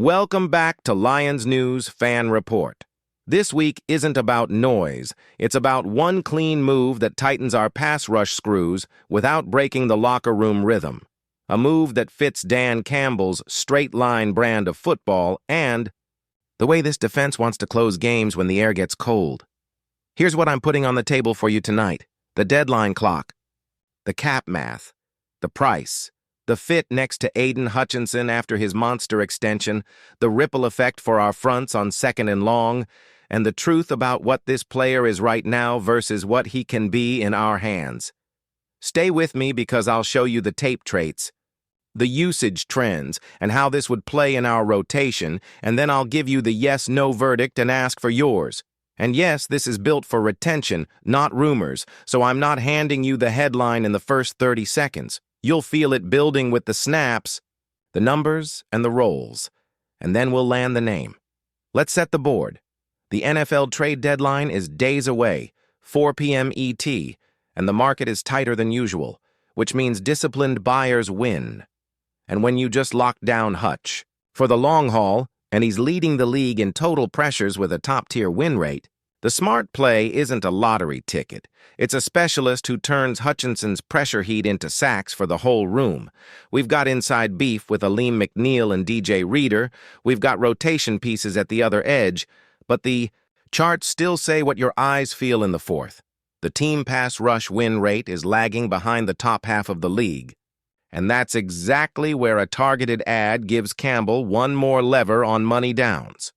Welcome back to Lions News Fan Report. This week isn't about noise. It's about one clean move that tightens our pass rush screws without breaking the locker room rhythm. A move that fits Dan Campbell's straight-line brand of football and the way this defense wants to close games when the air gets cold. Here's what I'm putting on the table for you tonight. The deadline clock, the cap math, the price, the fit next to Aiden Hutchinson after his monster extension, the ripple effect for our fronts on 2nd and long, and the truth about what this player is right now versus what he can be in our hands. Stay with me because I'll show you the tape traits, the usage trends, and how this would play in our rotation, and then I'll give you the yes-no verdict and ask for yours. And yes, this is built for retention, not rumors, so I'm not handing you the headline in the first 30 seconds. You'll feel it building with the snaps, the numbers, and the rolls. And then we'll land the name. Let's set the board. The NFL trade deadline is days away, 4 p.m. ET, and the market is tighter than usual, which means disciplined buyers win. And when you just lock down Hutch for the long haul, and he's leading the league in total pressures with a top-tier win rate, the smart play isn't a lottery ticket. It's a specialist who turns Hutchinson's pressure heat into sacks for the whole room. We've got inside beef with Aleem McNeil and DJ Reader. We've got rotation pieces at the other edge. But the charts still say what your eyes feel in the fourth. The team pass rush win rate is lagging behind the top half of the league. And that's exactly where a targeted ad gives Campbell one more lever on money downs.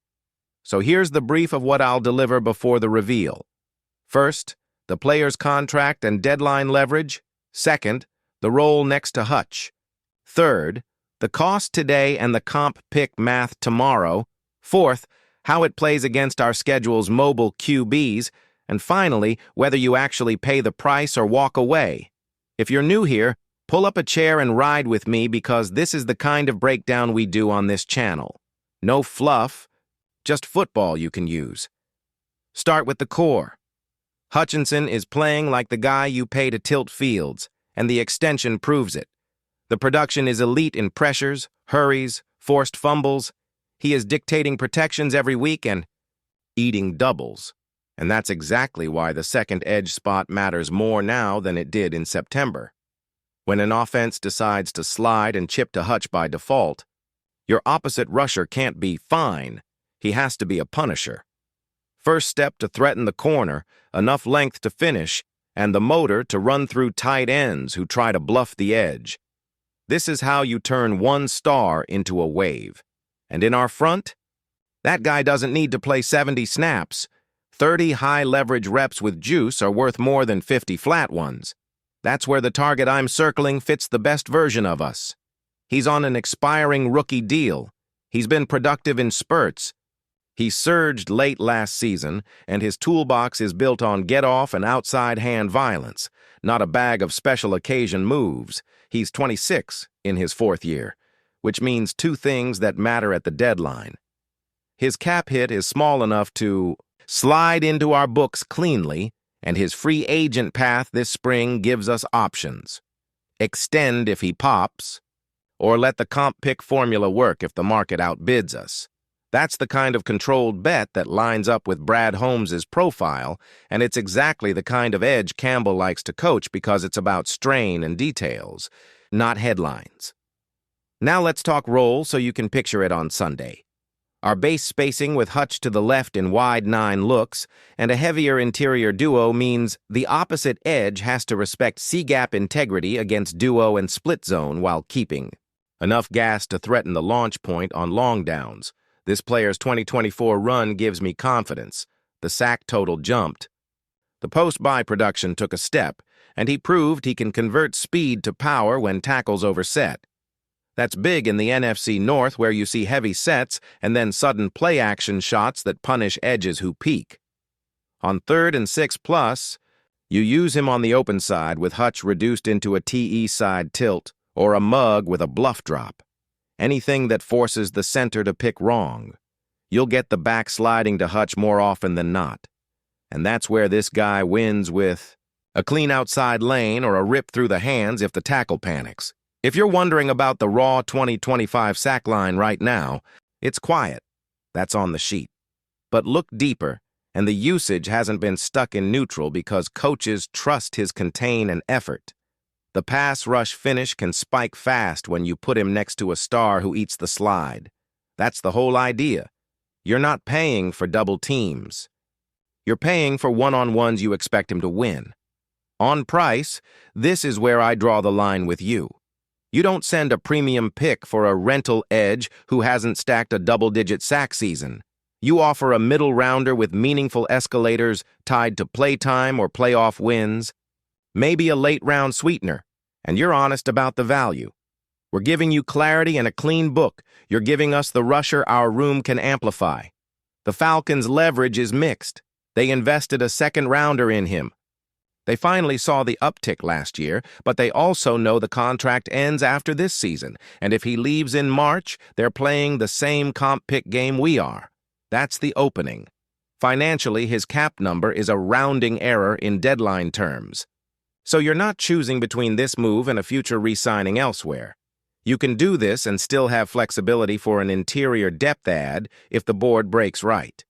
So here's the brief of what I'll deliver before the reveal. First, the player's contract and deadline leverage. Second, the role next to Hutch. Third, the cost today and the comp pick math tomorrow. Fourth, how it plays against our schedule's mobile QBs. And finally, whether you actually pay the price or walk away. If you're new here, pull up a chair and ride with me because this is the kind of breakdown we do on this channel. No fluff, just football you can use. Start with the core. Hutchinson is playing like the guy you pay to tilt fields, and the extension proves it. The production is elite in pressures, hurries, forced fumbles. He is dictating protections every week and eating doubles. And that's exactly why the second edge spot matters more now than it did in September. When an offense decides to slide and chip to Hutch by default, your opposite rusher can't be fine. He has to be a punisher. First step to threaten the corner, enough length to finish, and the motor to run through tight ends who try to bluff the edge. This is how you turn one star into a wave. And in our front, that guy doesn't need to play 70 snaps. 30 high-leverage reps with juice are worth more than 50 flat ones. That's where the target I'm circling fits the best version of us. He's on an expiring rookie deal. He's been productive in spurts. He surged late last season, and his toolbox is built on get-off and outside hand violence, not a bag of special occasion moves. He's 26 in his fourth year, which means two things that matter at the deadline. His cap hit is small enough to slide into our books cleanly, and his free agent path this spring gives us options. Extend if he pops, or let the comp pick formula work if the market outbids us. That's the kind of controlled bet that lines up with Brad Holmes's profile, and it's exactly the kind of edge Campbell likes to coach because it's about strain and details, not headlines. Now let's talk roll so you can picture it on Sunday. Our base spacing with Hutch to the left in wide 9 looks and a heavier interior duo means the opposite edge has to respect C-gap integrity against duo and split zone while keeping enough gas to threaten the launch point on long downs. This player's 2024 run gives me confidence. The sack total jumped. The post-buy production took a step, and he proved he can convert speed to power when tackles overset. That's big in the NFC North where you see heavy sets and then sudden play-action shots that punish edges who peak. On 3rd and 6 plus, you use him on the open side with Hutch reduced into a TE side tilt or a mug with a bluff drop. Anything that forces the center to pick wrong. You'll get the back sliding to Hutch more often than not. And that's where this guy wins with a clean outside lane or a rip through the hands if the tackle panics. If you're wondering about the raw 2025 sack line right now, It's quiet. That's on the sheet. But look deeper, and the usage hasn't been stuck in neutral because coaches trust his contain and effort. The pass rush finish can spike fast when you put him next to a star who eats the slide. That's the whole idea. You're not paying for double teams. You're paying for one-on-ones you expect him to win. On price, this is where I draw the line with you. You don't send a premium pick for a rental edge who hasn't stacked a double-digit sack season. You offer a middle rounder with meaningful escalators tied to playtime or playoff wins, maybe a late-round sweetener, and you're honest about the value. We're giving you clarity and a clean book. You're giving us the rusher our room can amplify. The Falcons' leverage is mixed. They invested a second-rounder in him. They finally saw the uptick last year, but they also know the contract ends after this season, and if he leaves in March, they're playing the same comp pick game we are. That's the opening. Financially, his cap number is a rounding error in deadline terms. So you're not choosing between this move and a future re-signing elsewhere. You can do this and still have flexibility for an interior depth add if the board breaks right.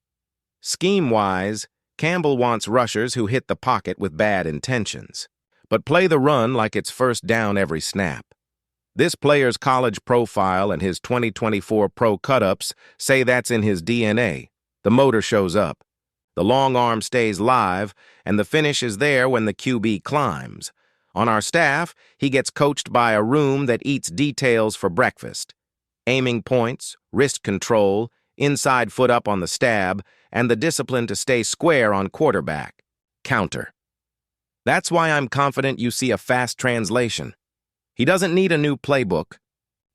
Scheme-wise, Campbell wants rushers who hit the pocket with bad intentions, but play the run like it's first down every snap. This player's college profile and his 2024 pro cut-ups say that's in his DNA. The motor shows up. The long arm stays live, and the finish is there when the QB climbs. On our staff, he gets coached by a room that eats details for breakfast. Aiming points, wrist control, inside foot up on the stab, and the discipline to stay square on quarterback. Counter. That's why I'm confident you see a fast translation. He doesn't need a new playbook.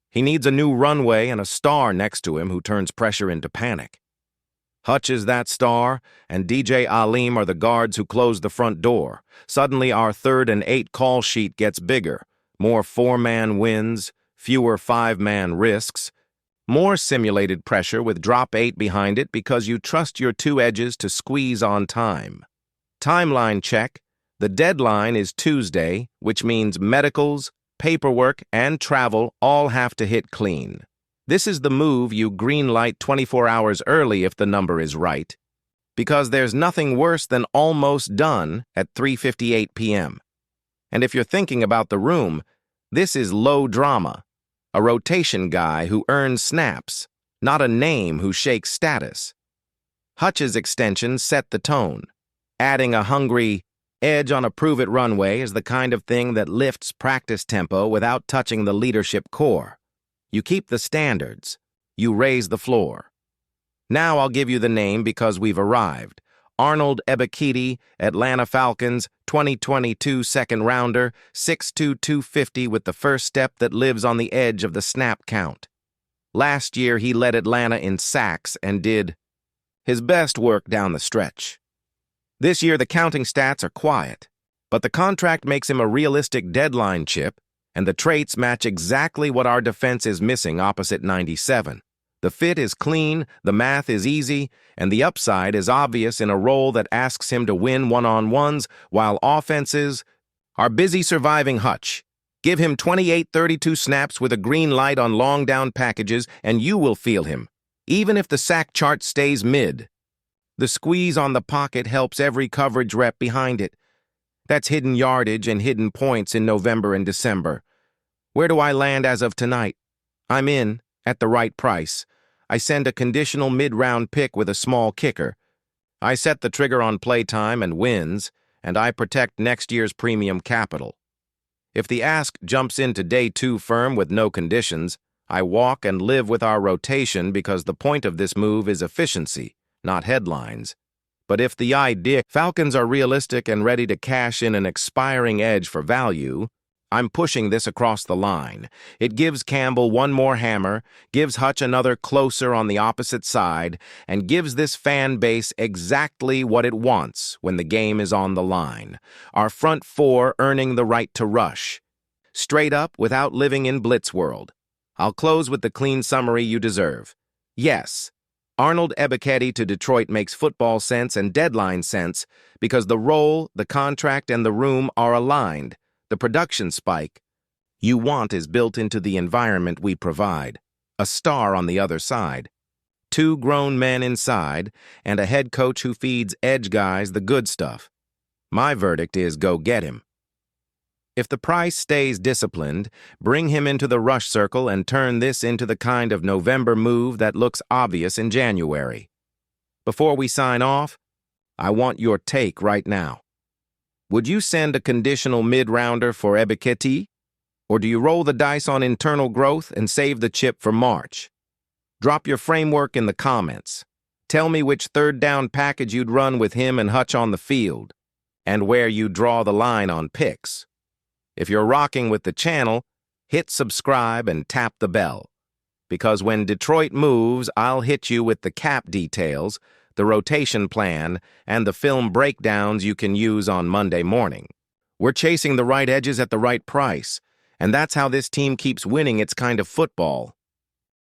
He needs a new runway and a star next to him who turns pressure into panic. Hutch is that star, and DJ Alim are the guards who close the front door. Suddenly our 3rd and 8 call sheet gets bigger. More 4-man wins, fewer 5-man risks, more simulated pressure with drop 8 behind it because you trust your 2 edges to squeeze on time. Timeline check. The deadline is Tuesday, which means medicals, paperwork, and travel all have to hit clean. This is the move you greenlight 24 hours early if the number is right, because there's nothing worse than almost done at 3:58 p.m. And if you're thinking about the room, this is low drama. A rotation guy who earns snaps, not a name who shakes status. Hutch's extension set the tone. Adding a hungry edge on a prove-it runway is the kind of thing that lifts practice tempo without touching the leadership core. You keep the standards. You raise the floor. Now I'll give you the name because we've arrived. Arnold Ebiketie, Atlanta Falcons, 2022 second-rounder, 6'2", 250 with the first step that lives on the edge of the snap count. Last year he led Atlanta in sacks and did his best work down the stretch. This year the counting stats are quiet, but the contract makes him a realistic deadline chip, and the traits match exactly what our defense is missing opposite 97. The fit is clean, the math is easy, and the upside is obvious in a role that asks him to win one-on-ones while offenses are busy surviving Hutch. Give him 28-32 snaps with a green light on long down packages and you will feel him, even if the sack chart stays mid. The squeeze on the pocket helps every coverage rep behind it. That's hidden yardage and hidden points in November and December. Where do I land as of tonight? I'm in, at the right price. I send a conditional mid-round pick with a small kicker. I set the trigger on playtime and wins, and I protect next year's premium capital. If the ask jumps into day 2 firm with no conditions, I walk and live with our rotation because the point of this move is efficiency, not headlines. But if the idea Falcons are realistic and ready to cash in an expiring edge for value, I'm pushing this across the line. It gives Campbell one more hammer, gives Hutch another closer on the opposite side, and gives this fan base exactly what it wants when the game is on the line. Our front 4 earning the right to rush. Straight up without living in blitz world. I'll close with the clean summary you deserve. Yes, Arnold Ebiketie to Detroit makes football sense and deadline sense because the role, the contract, and the room are aligned. The production spike you want is built into the environment we provide. A star on the other side. 2 grown men inside, and a head coach who feeds edge guys the good stuff. My verdict is go get him. If the price stays disciplined, bring him into the rush circle and turn this into the kind of November move that looks obvious in January. Before we sign off, I want your take right now. Would you send a conditional mid-rounder for Ebiketie? Or do you roll the dice on internal growth and save the chip for March? Drop your framework in the comments. Tell me which third down package you'd run with him and Hutch on the field, and where you draw the line on picks. If you're rocking with the channel, hit subscribe and tap the bell. Because when Detroit moves, I'll hit you with the cap details, the rotation plan, and the film breakdowns you can use on Monday morning. We're chasing the right edges at the right price, and that's how this team keeps winning its kind of football.